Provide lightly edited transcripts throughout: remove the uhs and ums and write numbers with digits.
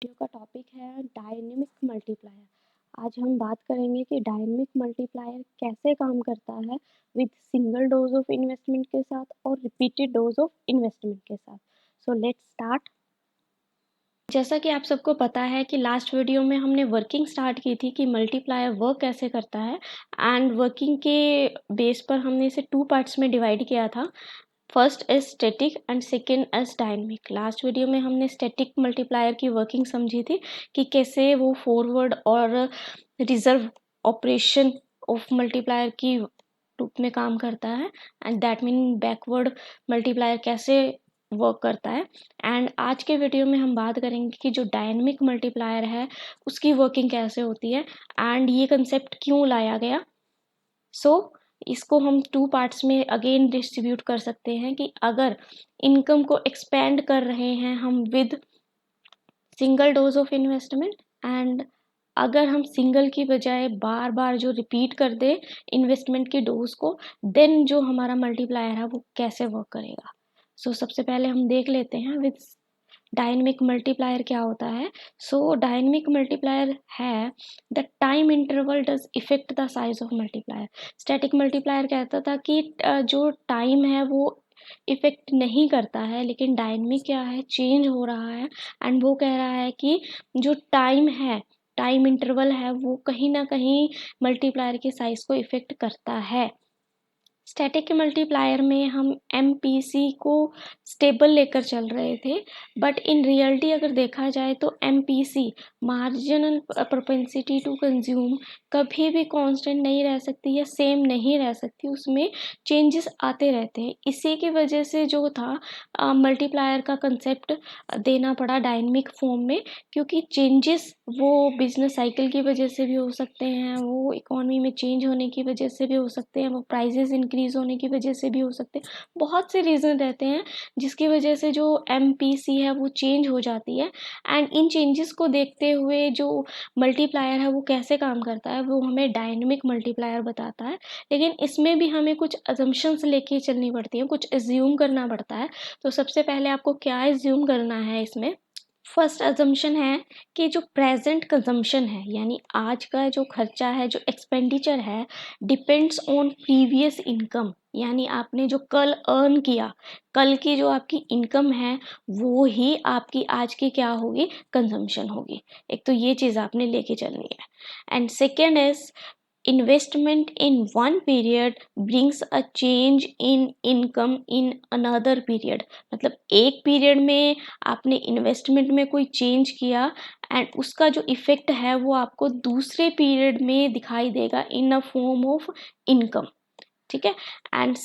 Video का topic है dynamic multiplier. आज हम बात करेंगे कि डायनेमिक मल्टीप्लायर कैसे काम करता है with single dose of investment के साथ और रिपीटेड डोज ऑफ इन्वेस्टमेंट के साथ। So let's start. जैसा कि आप सबको पता है कि लास्ट वीडियो में हमने वर्किंग स्टार्ट की थी कि मल्टीप्लायर वर्क कैसे करता है, एंड वर्किंग के बेस पर हमने इसे 2 पार्ट्स में डिवाइड किया था। First is static and second is dynamic. Last video में हमने स्टैटिक मल्टीप्लायर की वर्किंग समझी थी कि कैसे वो फॉरवर्ड और रिजर्व ऑपरेशन ऑफ मल्टीप्लायर की रूप में काम करता है, and that mean backward multiplier कैसे वर्क करता है। एंड आज के वीडियो में हम बात करेंगे कि जो डायनेमिक मल्टीप्लायर है उसकी वर्किंग कैसे होती है एंड ये कंसेप्ट क्यों लाया गया। इसको हम 2 पार्ट्स में अगेन डिस्ट्रीब्यूट कर सकते हैं कि अगर इनकम को एक्सपेंड कर रहे हैं हम with single dose of investment, and अगर हम सिंगल की बजाय बार बार जो रिपीट कर दे इन्वेस्टमेंट की डोज को, देन जो हमारा मल्टीप्लायर है वो कैसे वर्क करेगा। सबसे पहले हम देख लेते हैं विद डायनेमिक मल्टीप्लायर क्या होता है। डायनेमिक मल्टीप्लायर है the time interval does effect the size of multiplier. Static multiplier कहता था कि जो टाइम है वो इफेक्ट नहीं करता है, लेकिन डायनेमिक क्या है, चेंज हो रहा है, एंड वो कह रहा है कि जो टाइम है, टाइम इंटरवल है, वो कहीं ना कहीं मल्टीप्लायर के साइज को इफेक्ट करता है। स्टैटिक मल्टीप्लायर में हम MPC को स्टेबल लेकर चल रहे थे, बट इन रियलिटी अगर देखा जाए तो MPC marginal propensity to consume कभी भी कांस्टेंट नहीं रह सकती या सेम नहीं रह सकती, उसमें चेंजेस आते रहते हैं। इसी की वजह से जो था मल्टीप्लायर का कंसेप्ट देना पड़ा डायनेमिक फॉर्म में, क्योंकि चेंजेस वो बिजनेस साइकिल की वजह से भी हो सकते हैं, वो इकोनॉमी में चेंज होने की वजह से भी हो सकते हैं, वो प्राइजेस इंक्रीज होने की वजह से भी हो सकते हैं। बहुत से रीज़न रहते हैं जिसकी वजह से जो MPC है वो चेंज हो जाती है, एंड इन चेंजेस को देखते हुए जो मल्टीप्लायर है वो कैसे काम करता है वो हमें डायनेमिक मल्टीप्लायर बताता है। लेकिन इसमें भी हमें कुछ अजम्पशंस लेके चलनी पड़ती हैं, कुछ एज्यूम करना पड़ता है। तो सबसे पहले आपको क्या एज्यूम करना है इसमें, फर्स्ट अजम्पशन है कि जो प्रेजेंट कंजम्पशन है, यानी आज का जो खर्चा है, जो एक्सपेंडिचर है, डिपेंड्स ऑन प्रीवियस इनकम। यानी आपने जो कल अर्न किया, कल की जो आपकी इनकम है वो ही आपकी आज की क्या होगी, कंजम्पशन होगी। एक तो ये चीज़ आपने लेके चलनी है। And second is investment in one period brings a change in income in another period। मतलब एक पीरियड में आपने इन्वेस्टमेंट में कोई चेंज किया, एंड उसका जो इफेक्ट है वो आपको दूसरे पीरियड में दिखाई देगा इन अ फॉर्म ऑफ इनकम। ठीक है। And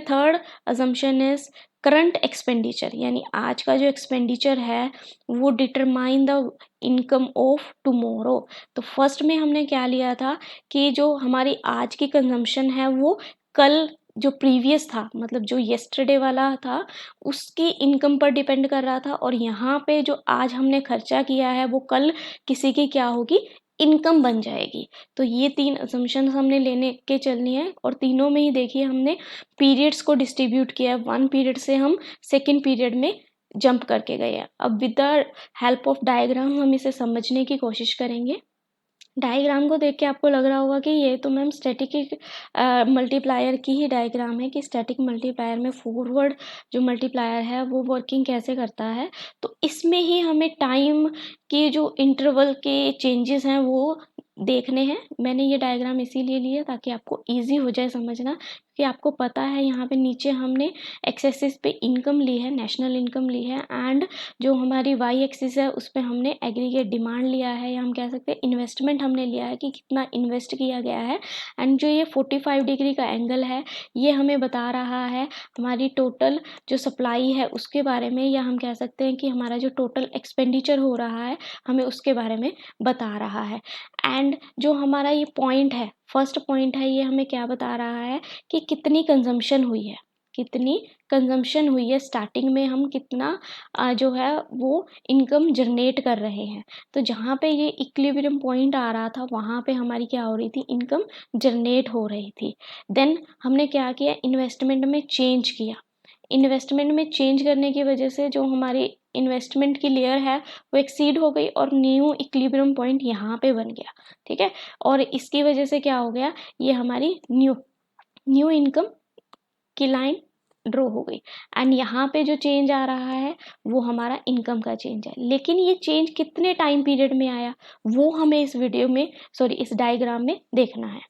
third assumption is current expenditure, यानी आज का जो एक्सपेंडिचर है वो determine the income of tomorrow. तो फर्स्ट में हमने क्या लिया था कि जो हमारी आज की कंजम्पशन है वो कल जो प्रीवियस था, मतलब जो येस्टरडे वाला था, उसकी इनकम पर डिपेंड कर रहा था, और यहाँ पे जो आज हमने खर्चा किया है वो कल किसी की क्या होगी, इनकम बन जाएगी। तो ये 3 असम्पशंस हमने लेने के चलनी है, और तीनों में ही देखिए हमने पीरियड्स को डिस्ट्रीब्यूट किया है। 1 पीरियड से हम सेकेंड पीरियड में जंप करके गए हैं। अब with the help of diagram हम इसे समझने की कोशिश करेंगे। डायग्राम को देख के आपको लग रहा होगा कि ये तो मैम स्टैटिक मल्टीप्लायर की ही डायग्राम है, कि स्टैटिक मल्टीप्लायर में फॉरवर्ड जो मल्टीप्लायर है वो वर्किंग कैसे करता है। तो इसमें ही हमें टाइम के जो इंटरवल के चेंजेस हैं वो देखने हैं। मैंने ये डायग्राम इसीलिए लिया ताकि आपको इजी हो जाए समझना, कि आपको पता है यहाँ पे नीचे हमने एक्स एक्सिस पे इनकम ली है, नेशनल इनकम ली है, एंड जो हमारी वाई एक्सिस है उस पर हमने एग्रीगेट डिमांड लिया है, या हम कह सकते हैं इन्वेस्टमेंट हमने लिया है कि कितना इन्वेस्ट किया गया है। एंड जो ये 45 डिग्री का एंगल है ये हमें बता रहा है हमारी टोटल जो सप्लाई है उसके बारे में, या हम कह सकते हैं कि हमारा जो टोटल एक्सपेंडिचर हो रहा है हमें उसके बारे में बता रहा है। एंड जो हमारा ये पॉइंट है, फर्स्ट पॉइंट है, ये हमें क्या बता रहा है कि कितनी कंजम्पशन हुई है, कितनी कंजम्पशन हुई है, स्टार्टिंग में हम कितना जो है वो इनकम जनरेट कर रहे हैं। तो जहाँ पे ये इक्विलिब्रियम पॉइंट आ रहा था वहाँ पे हमारी क्या हो रही थी, इनकम जनरेट हो रही थी। देन हमने क्या किया, इन्वेस्टमेंट में चेंज किया। इन्वेस्टमेंट में चेंज करने की वजह से जो हमारी इन्वेस्टमेंट की लेयर है वो एक्सीड हो गई और न्यू इक्विलिब्रियम पॉइंट यहाँ पे बन गया, ठीक है। और इसकी वजह से क्या हो गया, ये हमारी न्यू इनकम की लाइन ड्रॉ हो गई एंड यहाँ पे जो चेंज आ रहा है वो हमारा इनकम का चेंज है। लेकिन ये चेंज कितने टाइम पीरियड में आया वो हमें इस वीडियो में इस डायग्राम में देखना है।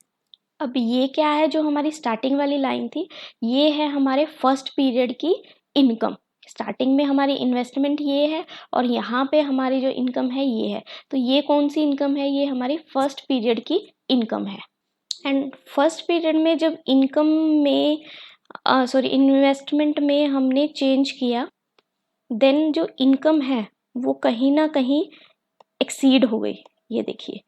अब ये क्या है, जो हमारी स्टार्टिंग वाली लाइन थी ये है हमारे फर्स्ट पीरियड की इनकम। स्टार्टिंग में हमारी इन्वेस्टमेंट ये है और यहाँ पे हमारी जो इनकम है ये है। तो ये कौन सी इनकम है, ये हमारी फर्स्ट पीरियड की इनकम है। एंड फर्स्ट पीरियड में जब इनकम में इन्वेस्टमेंट में हमने चेंज किया, देन जो इनकम है वो कहीं ना कहीं एक्सीड हो गई, ये देखिए।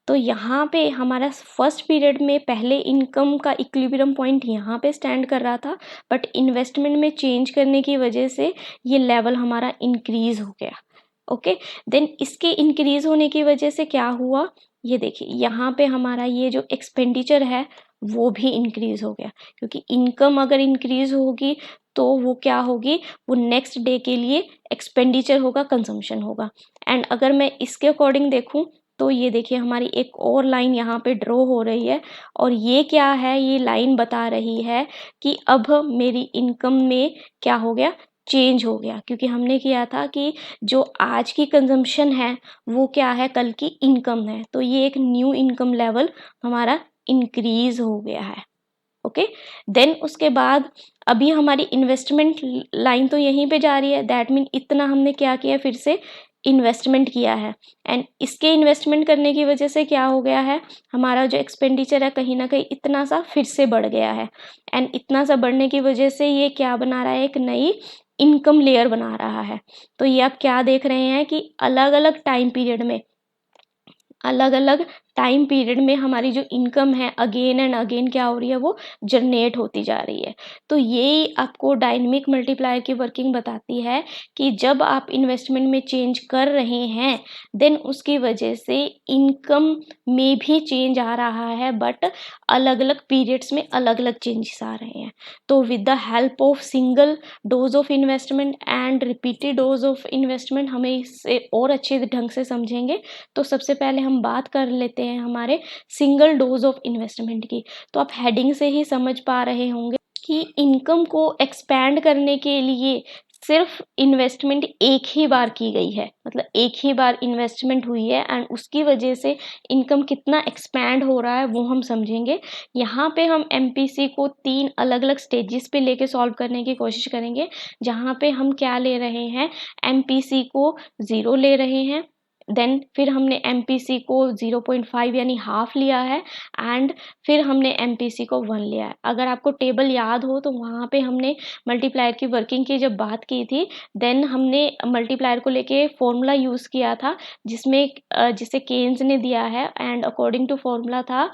तो यहाँ पे हमारा फर्स्ट पीरियड में पहले इनकम का इक्विलिब्रियम पॉइंट यहाँ पे स्टैंड कर रहा था, बट इन्वेस्टमेंट में चेंज करने की वजह से ये लेवल हमारा इंक्रीज हो गया। ओके, देन इसके इंक्रीज होने की वजह से क्या हुआ, ये देखिए यहाँ पे हमारा ये जो एक्सपेंडिचर है वो भी इंक्रीज हो गया, क्योंकि इनकम अगर इंक्रीज होगी तो वो क्या होगी, वो नेक्स्ट डे के लिए एक्सपेंडिचर होगा, कंजम्पशन होगा। एंड अगर मैं इसके अकॉर्डिंग देखूं तो ये देखिए हमारी एक और लाइन यहाँ पे ड्रॉ हो रही है और ये क्या है, ये लाइन बता रही है कि अब मेरी इनकम में क्या हो गया, चेंज हो गया। क्योंकि हमने किया था कि जो आज की कंजम्पशन है वो क्या है, कल की इनकम है। तो ये एक न्यू इनकम लेवल हमारा इंक्रीज हो गया है। ओके, देन उसके बाद अभी हमारी इन्वेस्टमेंट लाइन तो यहीं पे जा रही है, दैट मीन इतना हमने क्या किया, फिर से इन्वेस्टमेंट किया है। एंड इसके इन्वेस्टमेंट करने की वजह से क्या हो गया है, हमारा जो एक्सपेंडिचर है कहीं ना कहीं इतना सा फिर से बढ़ गया है। एंड इतना सा बढ़ने की वजह से ये क्या बना रहा है, एक नई इनकम लेयर बना रहा है। तो ये आप क्या देख रहे हैं कि अलग अलग टाइम पीरियड में हमारी जो इनकम है अगेन एंड अगेन क्या हो रही है, वो जनरेट होती जा रही है। तो ये आपको डायनेमिक मल्टीप्लायर की वर्किंग बताती है कि जब आप इन्वेस्टमेंट में चेंज कर रहे हैं देन उसकी वजह से इनकम में भी चेंज आ रहा है, बट अलग अलग पीरियड्स में अलग अलग चेंजेस आ रहे हैं। तो with the help of single dose of investment and repeated dose of investment हम इसे और अच्छे ढंग से समझेंगे। तो सबसे पहले हम बात कर लेते हैं हमारे सिंगल डोज ऑफ इन्वेस्टमेंट की। तो आप हेडिंग से ही समझ पा रहे होंगे कि इनकम को एक्सपैंड करने के लिए सिर्फ इन्वेस्टमेंट एक ही बार की गई है, मतलब एक ही बार इन्वेस्टमेंट हुई है एंड उसकी वजह से इनकम कितना एक्सपैंड हो रहा है वो हम समझेंगे। यहाँ पे हम एमपीसी को 3 अलग अलग स्टेजेस पे लेके सॉल्व करने की कोशिश करेंगे, जहाँ पे हम क्या ले रहे हैं, एमपीसी को 0 ले रहे हैं, देन फिर हमने एमपीसी को 0.5 यानी हाफ लिया है एंड फिर हमने एमपीसी को 1 लिया है। अगर आपको टेबल याद हो तो वहाँ पे हमने मल्टीप्लायर की वर्किंग की जब बात की थी, देन हमने मल्टीप्लायर को लेके फॉर्मूला यूज़ किया था जिसे केन्स ने दिया है एंड अकॉर्डिंग टू फॉर्मूला था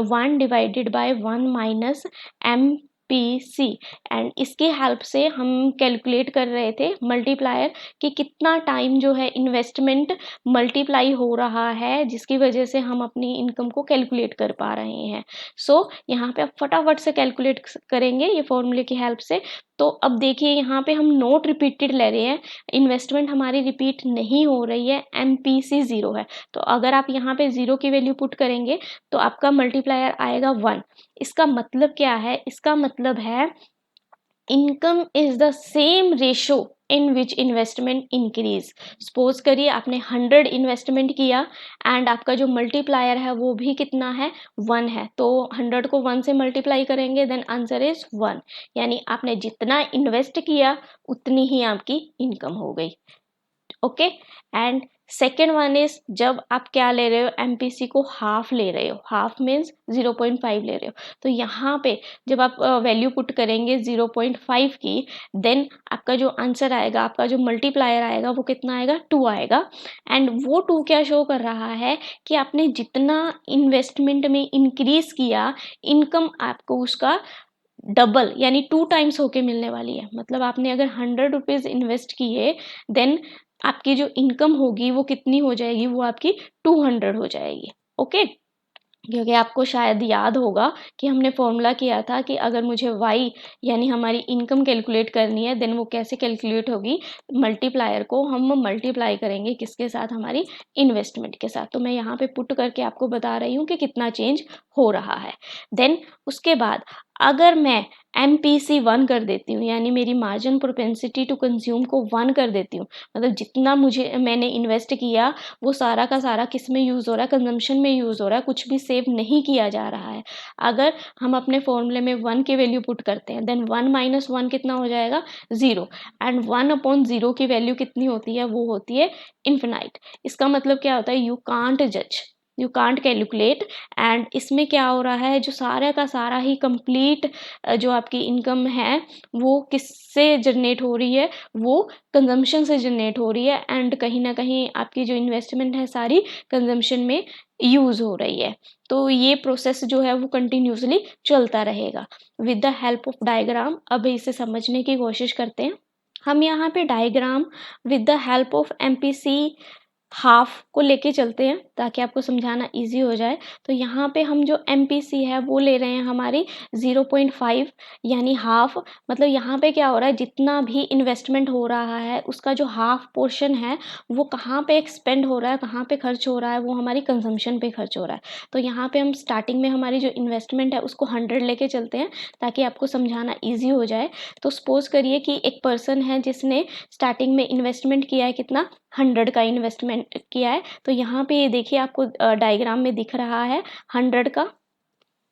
1 divided by 1 minus MPC। And इसकी हेल्प से हम कैलकुलेट कर रहे थे मल्टीप्लायर कि कितना टाइम जो है इन्वेस्टमेंट मल्टीप्लाई हो रहा है, जिसकी वजह से हम अपनी इनकम को कैलकुलेट कर पा रहे हैं। सो यहाँ पे आप फटाफट से कैलकुलेट करेंगे ये फॉर्मूले की हेल्प से। तो अब देखिए यहाँ पे हम नोट रिपीटेड ले रहे हैं, इन्वेस्टमेंट हमारी रिपीट नहीं हो रही है, MPC 0 है। तो अगर आप यहाँ पे 0 की वैल्यू पुट करेंगे तो आपका मल्टीप्लायर आएगा 1। इसका मतलब क्या है, इसका मतलब है income is the same ratio in which investment increase. Suppose करिए आपने 100 इन्वेस्टमेंट किया एंड आपका जो मल्टीप्लायर है वो भी कितना है, 1 है। तो 100 को 1 से मल्टीप्लाई करेंगे देन आंसर इज 1, यानी आपने जितना इन्वेस्ट किया उतनी ही आपकी इनकम हो गई। Okay, and second one is जब आप क्या ले रहे हो, एमपीसी को हाफ ले रहे हो, हाफ मीन्स 0.5 ले रहे हो। तो यहाँ पे जब आप वैल्यू पुट करेंगे 0.5 की, देन आपका जो आंसर आएगा, आपका जो मल्टीप्लायर आएगा वो कितना आएगा, 2 आएगा। एंड वो 2 क्या शो कर रहा है कि आपने जितना इन्वेस्टमेंट में इंक्रीज किया, इनकम आपको उसका डबल यानी 2 टाइम्स होके मिलने वाली है। मतलब आपने अगर 100 रुपीज इन्वेस्ट किए देन आपकी जो इनकम होगी वो कितनी हो जाएगी, वो आपकी 200 हो जाएगी। ओके, क्योंकि आपको शायद याद होगा कि हमने फॉर्मूला किया था कि अगर मुझे y यानी हमारी इनकम कैलकुलेट करनी है, देन वो कैसे कैलकुलेट होगी, मल्टीप्लायर को हम मल्टीप्लाई करेंगे किसके साथ, हमारी इन्वेस्टमेंट के साथ। तो मैं यहाँ पे पुट करके आपको बता रही हूँ कि कितना चेंज हो रहा है। देन उसके बाद अगर मैं MPC 1 कर देती हूँ, यानी मेरी मार्जिन प्रोपेंसिटी टू कंज्यूम को 1 कर देती हूँ, मतलब जितना मैंने इन्वेस्ट किया वो सारा का सारा किस में यूज़ हो रहा है, कंजम्पशन में यूज़ हो रहा है, कुछ भी सेव नहीं किया जा रहा है। अगर हम अपने फॉर्मूले में 1 की वैल्यू पुट करते हैं, देन 1 माइनस 1 कितना हो जाएगा, 0। एंड 1/0 की वैल्यू कितनी होती है, वो होती है इन्फिनाइट। इसका मतलब क्या होता है, यू कांट जज, यू कांट कैलकुलेट। एंड इसमें क्या हो रहा है, जो सारा का सारा ही कंप्लीट जो आपकी इनकम है वो किससे जनरेट हो रही है, वो कंजम्पशन से जनरेट हो रही है। एंड कहीं ना कहीं आपकी जो इन्वेस्टमेंट है सारी कंजम्पशन में यूज़ हो रही है। तो ये प्रोसेस जो है वो कंटिन्यूसली चलता रहेगा with the help of diagram. अब इसे समझने की कोशिश करते हैं। हम यहाँ पे diagram with the help of MPC half को लेके चलते हैं ताकि आपको समझाना इजी हो जाए। तो यहाँ पे हम जो MPC है वो ले रहे हैं हमारी 0.5 यानी हाफ। मतलब यहाँ पे क्या हो रहा है, जितना भी इन्वेस्टमेंट हो रहा है उसका जो हाफ पोर्शन है वो कहाँ पे एक्सपेंड हो रहा है, कहाँ पे खर्च हो रहा है, वो हमारी कंजम्पशन पे खर्च हो रहा है। तो यहाँ पे हम स्टार्टिंग में हमारी जो इन्वेस्टमेंट है उसको 100 लेके चलते हैं ताकि आपको समझाना ईजी हो जाए। तो सपोज करिए कि एक पर्सन है जिसने स्टार्टिंग में इन्वेस्टमेंट किया है, कितना, 100 का इन्वेस्टमेंट किया है। तो यहाँ पे ये देखिए आपको डायग्राम में दिख रहा है 100 का,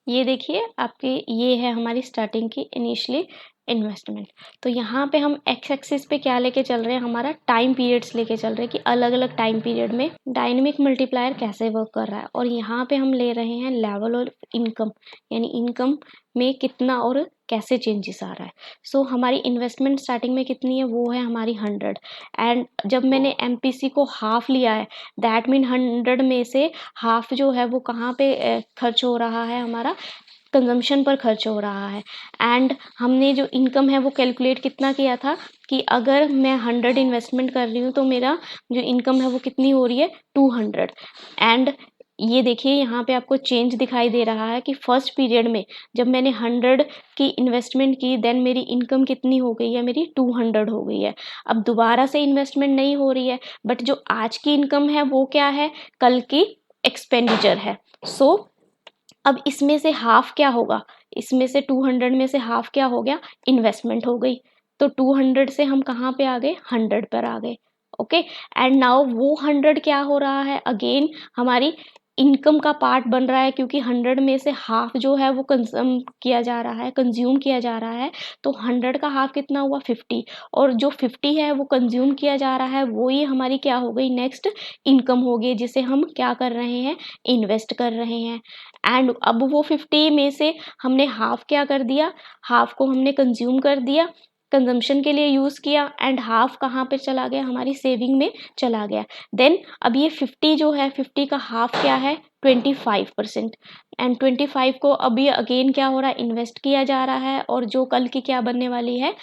ये देखिए आपकी, ये है हमारी स्टार्टिंग की इनिशियली इन्वेस्टमेंट। तो यहाँ पे हम एक्स एक्सिस पे क्या लेके चल रहे हैं, हमारा टाइम पीरियड्स लेके चल रहे हैं कि अलग अलग टाइम पीरियड में डायनेमिक मल्टीप्लायर कैसे वर्क कर रहा है। और यहाँ पे हम ले रहे हैं लेवल और इनकम, यानी इनकम में कितना और कैसे चेंजेस आ रहा है। सो हमारी इन्वेस्टमेंट स्टार्टिंग में कितनी है, वो है हमारी 100। एंड जब मैंने MPC को हाफ लिया है, दैट मीन 100 में से हाफ जो है वो कहाँ पे खर्च हो रहा है, हमारा कंजम्पशन पर खर्च हो रहा है। एंड हमने जो इनकम है वो कैलकुलेट कितना किया था कि अगर मैं 100 इन्वेस्टमेंट कर रही हूँ तो मेरा जो इनकम है वो कितनी हो रही है, 200। एंड ये देखिए यहाँ पे आपको चेंज दिखाई दे रहा है कि फर्स्ट पीरियड में जब मैंने 100 की इन्वेस्टमेंट की, देन मेरी इनकम कितनी हो गई है, मेरी 200 हो गई है। अब दोबारा से इन्वेस्टमेंट नहीं हो रही है, बट जो आज की इनकम है वो क्या है, कल की एक्सपेंडिचर है। सो अब इसमें से हाफ क्या होगा, इसमें से 200 में से हाफ क्या हो गया, इन्वेस्टमेंट हो गई। तो 200 से हम कहाँ पे आ गए, 100 पर आ गए। ओके, एंड नाउ वो 100 क्या हो रहा है, अगेन हमारी इनकम का पार्ट बन रहा है, क्योंकि 100 में से हाफ जो है वो कंज्यूम किया जा रहा है, कंज्यूम किया जा रहा है। तो 100 का हाफ कितना हुआ, 50। और जो 50 है वो कंज्यूम किया जा रहा है, वो ही हमारी क्या हो गई, नेक्स्ट इनकम हो गई, जिसे हम क्या कर रहे हैं, इन्वेस्ट कर रहे हैं। एंड अब वो 50 में से हमने हाफ क्या कर दिया, हाफ को हमने कंज्यूम कर दिया, कंजम्पशन के लिए यूज़ किया। एंड हाफ कहाँ पे चला गया, हमारी सेविंग में चला गया। देन अब ये 50 जो है, 50 का हाफ क्या है, 25%। एंड 25 को अभी अगेन क्या हो रहा है, इन्वेस्ट किया जा रहा है। और जो कल की क्या बनने वाली है,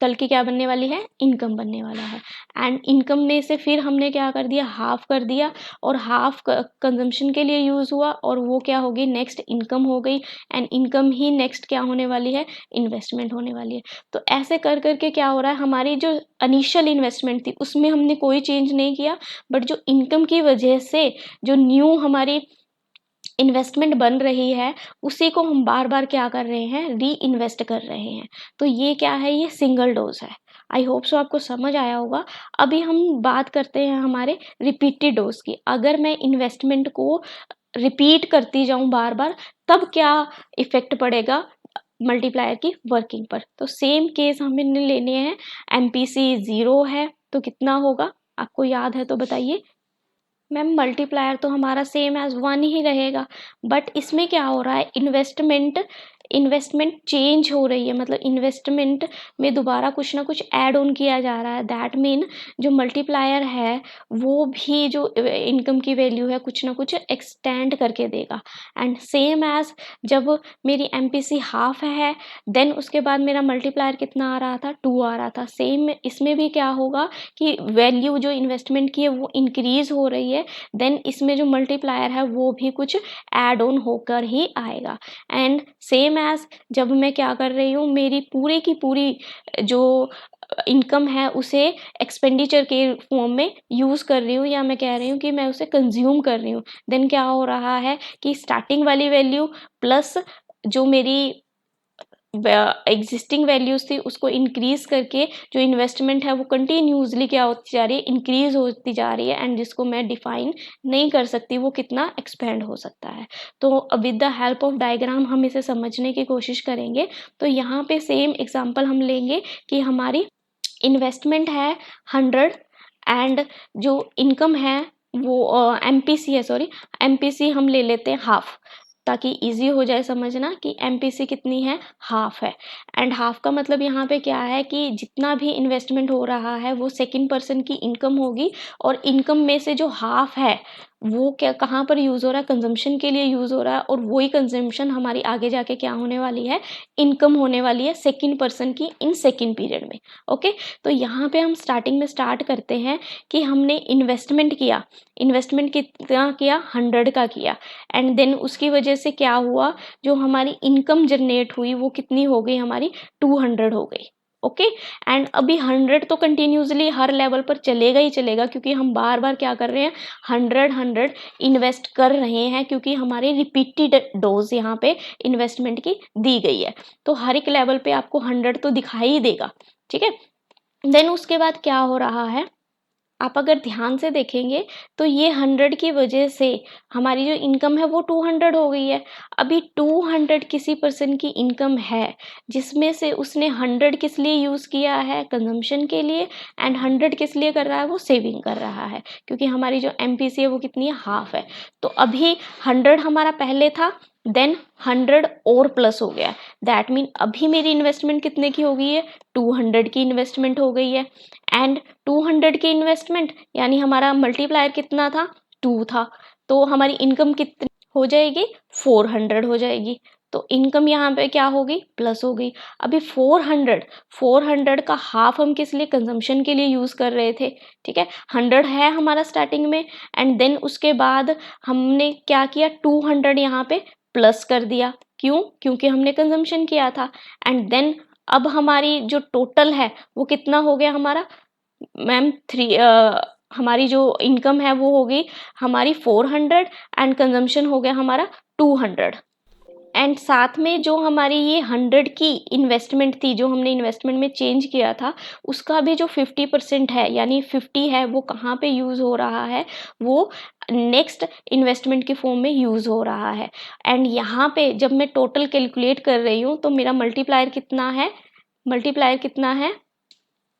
कल की क्या बनने वाली है, इनकम बनने वाला है। एंड इनकम में से फिर हमने क्या कर दिया, हाफ कर दिया, और हाफ कंजम्पशन के लिए यूज़ हुआ, और वो क्या होगी, नेक्स्ट इनकम हो गई। एंड इनकम ही नेक्स्ट क्या होने वाली है, इन्वेस्टमेंट होने वाली है। तो ऐसे कर करके क्या हो रहा है, हमारी जो इनिशियल इन्वेस्टमेंट थी उसमें हमने कोई चेंज नहीं किया, बट जो इनकम की वजह से जो न्यू हमारी इन्वेस्टमेंट बन रही है उसी को हम बार बार क्या कर रहे हैं, री इन्वेस्ट कर रहे हैं। तो ये क्या है, ये सिंगल डोज है। आई होप सो आपको समझ आया होगा। अभी हम बात करते हैं हमारे रिपीटेड डोज की। अगर मैं इन्वेस्टमेंट को रिपीट करती जाऊं बार बार, तब क्या इफेक्ट पड़ेगा मल्टीप्लायर की वर्किंग पर। तो सेम केस हमें लेने हैं, MPC 0 है तो कितना होगा, आपको याद है तो बताइए। मैम मल्टीप्लायर तो हमारा सेम एज 1 ही रहेगा, बट इसमें क्या हो रहा है, इन्वेस्टमेंट इन्वेस्टमेंट चेंज हो रही है, मतलब इन्वेस्टमेंट में दोबारा कुछ ना कुछ ऐड ऑन किया जा रहा है, दैट मीन जो मल्टीप्लायर है वो भी जो इनकम की वैल्यू है कुछ ना कुछ एक्सटेंड करके देगा। एंड सेम एज जब मेरी MPC हाफ है देन उसके बाद मेरा मल्टीप्लायर कितना आ रहा था, 2 आ रहा था। सेम इसमें भी क्या होगा कि वैल्यू जो इन्वेस्टमेंट की है वो इंक्रीज हो रही है, देन इसमें जो मल्टीप्लायर है वो भी कुछ ऐड ऑन होकर ही आएगा। एंड सेम एज जब मैं क्या कर रही हूँ, मेरी पूरी की पूरी जो इनकम है उसे एक्सपेंडिचर के फॉर्म में यूज़ कर रही हूँ, या मैं कह रही हूँ कि मैं उसे कंज्यूम कर रही हूँ, देन क्या हो रहा है कि स्टार्टिंग वाली वैल्यू प्लस जो मेरी एग्जिस्टिंग वैल्यूज थी उसको इंक्रीज करके जो इन्वेस्टमेंट है वो कंटिन्यूसली क्या होती जा रही है, इंक्रीज होती जा रही है। एंड जिसको मैं डिफाइन नहीं कर सकती वो कितना एक्सपेंड हो सकता है। तो with the help of diagram हम इसे समझने की कोशिश करेंगे। तो यहाँ पे सेम एग्जांपल हम लेंगे कि हमारी इन्वेस्टमेंट है 100 एंड जो इनकम है वो MPC है, सॉरी MPC हम ले लेते हैं हाफ, ताकि इजी हो जाए समझना कि MPC कितनी है, हाफ है। एंड हाफ का मतलब यहाँ पे क्या है कि जितना भी इन्वेस्टमेंट हो रहा है वो सेकंड पर्सन की इनकम होगी, और इनकम में से जो हाफ है वो क्या कहाँ पर यूज़ हो रहा है, कंजम्पशन के लिए यूज़ हो रहा है, और वही कंजम्पशन हमारी आगे जाके क्या होने वाली है, इनकम होने वाली है सेकंड पर्सन की इन सेकंड पीरियड में। ओके, तो यहाँ पे हम स्टार्टिंग में स्टार्ट करते हैं कि हमने इन्वेस्टमेंट किया, इन्वेस्टमेंट कितना किया, 100 का किया, एंड देन उसकी वजह से क्या हुआ, जो हमारी इनकम जनरेट हुई वो कितनी हो गई, हमारी 200 हो गई। ओके, एंड अभी 100 तो कंटिन्यूसली हर लेवल पर चलेगा ही चलेगा, क्योंकि हम बार बार क्या कर रहे हैं, 100 इन्वेस्ट कर रहे हैं, क्योंकि हमारी रिपीटेड डोज यहाँ पे इन्वेस्टमेंट की दी गई है। तो हर एक लेवल पे आपको 100 तो दिखाई ही देगा, ठीक है। देन उसके बाद क्या हो रहा है, आप अगर ध्यान से देखेंगे तो ये 100 की वजह से हमारी जो इनकम है वो 200 हो गई है। अभी 200 किसी पर्सन की इनकम है जिसमें से उसने 100 किस लिए यूज़ किया है, कंजम्पशन के लिए, एंड 100 किस लिए कर रहा है, वो सेविंग कर रहा है, क्योंकि हमारी जो MPC है वो कितनी है, हाफ है। तो अभी 100 हमारा पहले था, देन 100 और प्लस हो गया, दैट मीन अभी मेरी इन्वेस्टमेंट कितने की हो गई है, 200 की इन्वेस्टमेंट हो गई है। एंड 200 की इन्वेस्टमेंट यानी हमारा मल्टीप्लायर कितना था, 2 था, तो हमारी इनकम कितनी हो जाएगी, 400 हो जाएगी। तो इनकम यहाँ पे क्या होगी, प्लस हो गई। अभी 400 का हाफ हम किस लिए, कंजम्पशन के लिए यूज़ कर रहे थे, ठीक है। 100 है हमारा स्टार्टिंग में, एंड देन उसके बाद हमने क्या किया, 200 यहाँ पे प्लस कर दिया, क्यों, क्योंकि हमने कंजम्पशन किया था। एंड देन अब हमारी जो टोटल है वो कितना हो गया हमारा, मैम हमारी जो इनकम है वो होगी हमारी 400 एंड कंजम्पशन हो गया हमारा 200। एंड साथ में जो हमारी ये 100 की इन्वेस्टमेंट थी, जो हमने इन्वेस्टमेंट में चेंज किया था, उसका भी जो 50% है यानी 50 है वो कहाँ पे यूज़ हो रहा है, वो नेक्स्ट इन्वेस्टमेंट के फॉर्म में यूज़ हो रहा है। एंड यहाँ पे जब मैं टोटल कैलकुलेट कर रही हूँ तो मेरा मल्टीप्लायर कितना है, मल्टीप्लायर कितना है,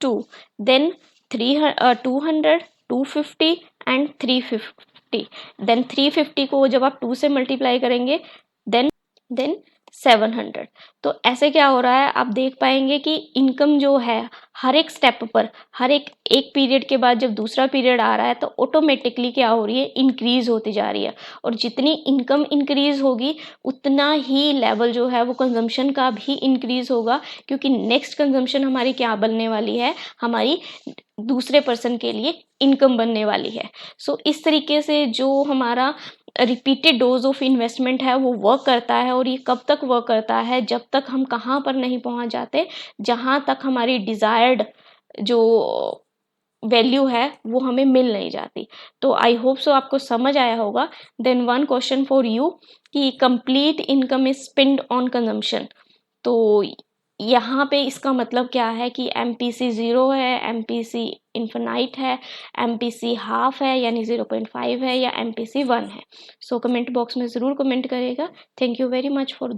2, देन 200, 250 एंड 350। देन 350 को जब आप 2 से मल्टीप्लाई करेंगे देन 700। तो ऐसे क्या हो रहा है, आप देख पाएंगे कि इनकम जो है हर एक स्टेप पर, हर एक पीरियड के बाद जब दूसरा पीरियड आ रहा है तो ऑटोमेटिकली क्या हो रही है, इंक्रीज होती जा रही है। और जितनी इनकम इंक्रीज होगी उतना ही लेवल जो है वो कंजम्पशन का भी इंक्रीज होगा, क्योंकि नेक्स्ट कंजम्पशन हमारी क्या बनने वाली है, हमारी दूसरे पर्सन के लिए इनकम बनने वाली है। सो इस तरीके से जो हमारा रिपीटेड डोज ऑफ इन्वेस्टमेंट है वो वर्क करता है। और ये कब तक वर्क करता है, जब तक हम कहाँ पर नहीं पहुँच जाते, जहाँ तक हमारी डिज़ायर्ड जो वैल्यू है वो हमें मिल नहीं जाती। तो आई होप सो आपको समझ आया होगा। Then one question for you कि complete income is spend on consumption. तो यहाँ पे इसका मतलब क्या है कि MPC 0 है, MPC इन्फिनाइट है, MPC हाफ है यानी 0.5 है, या MPC 1 है। सो कमेंट बॉक्स में ज़रूर कमेंट करेगा। Thank you very much for this.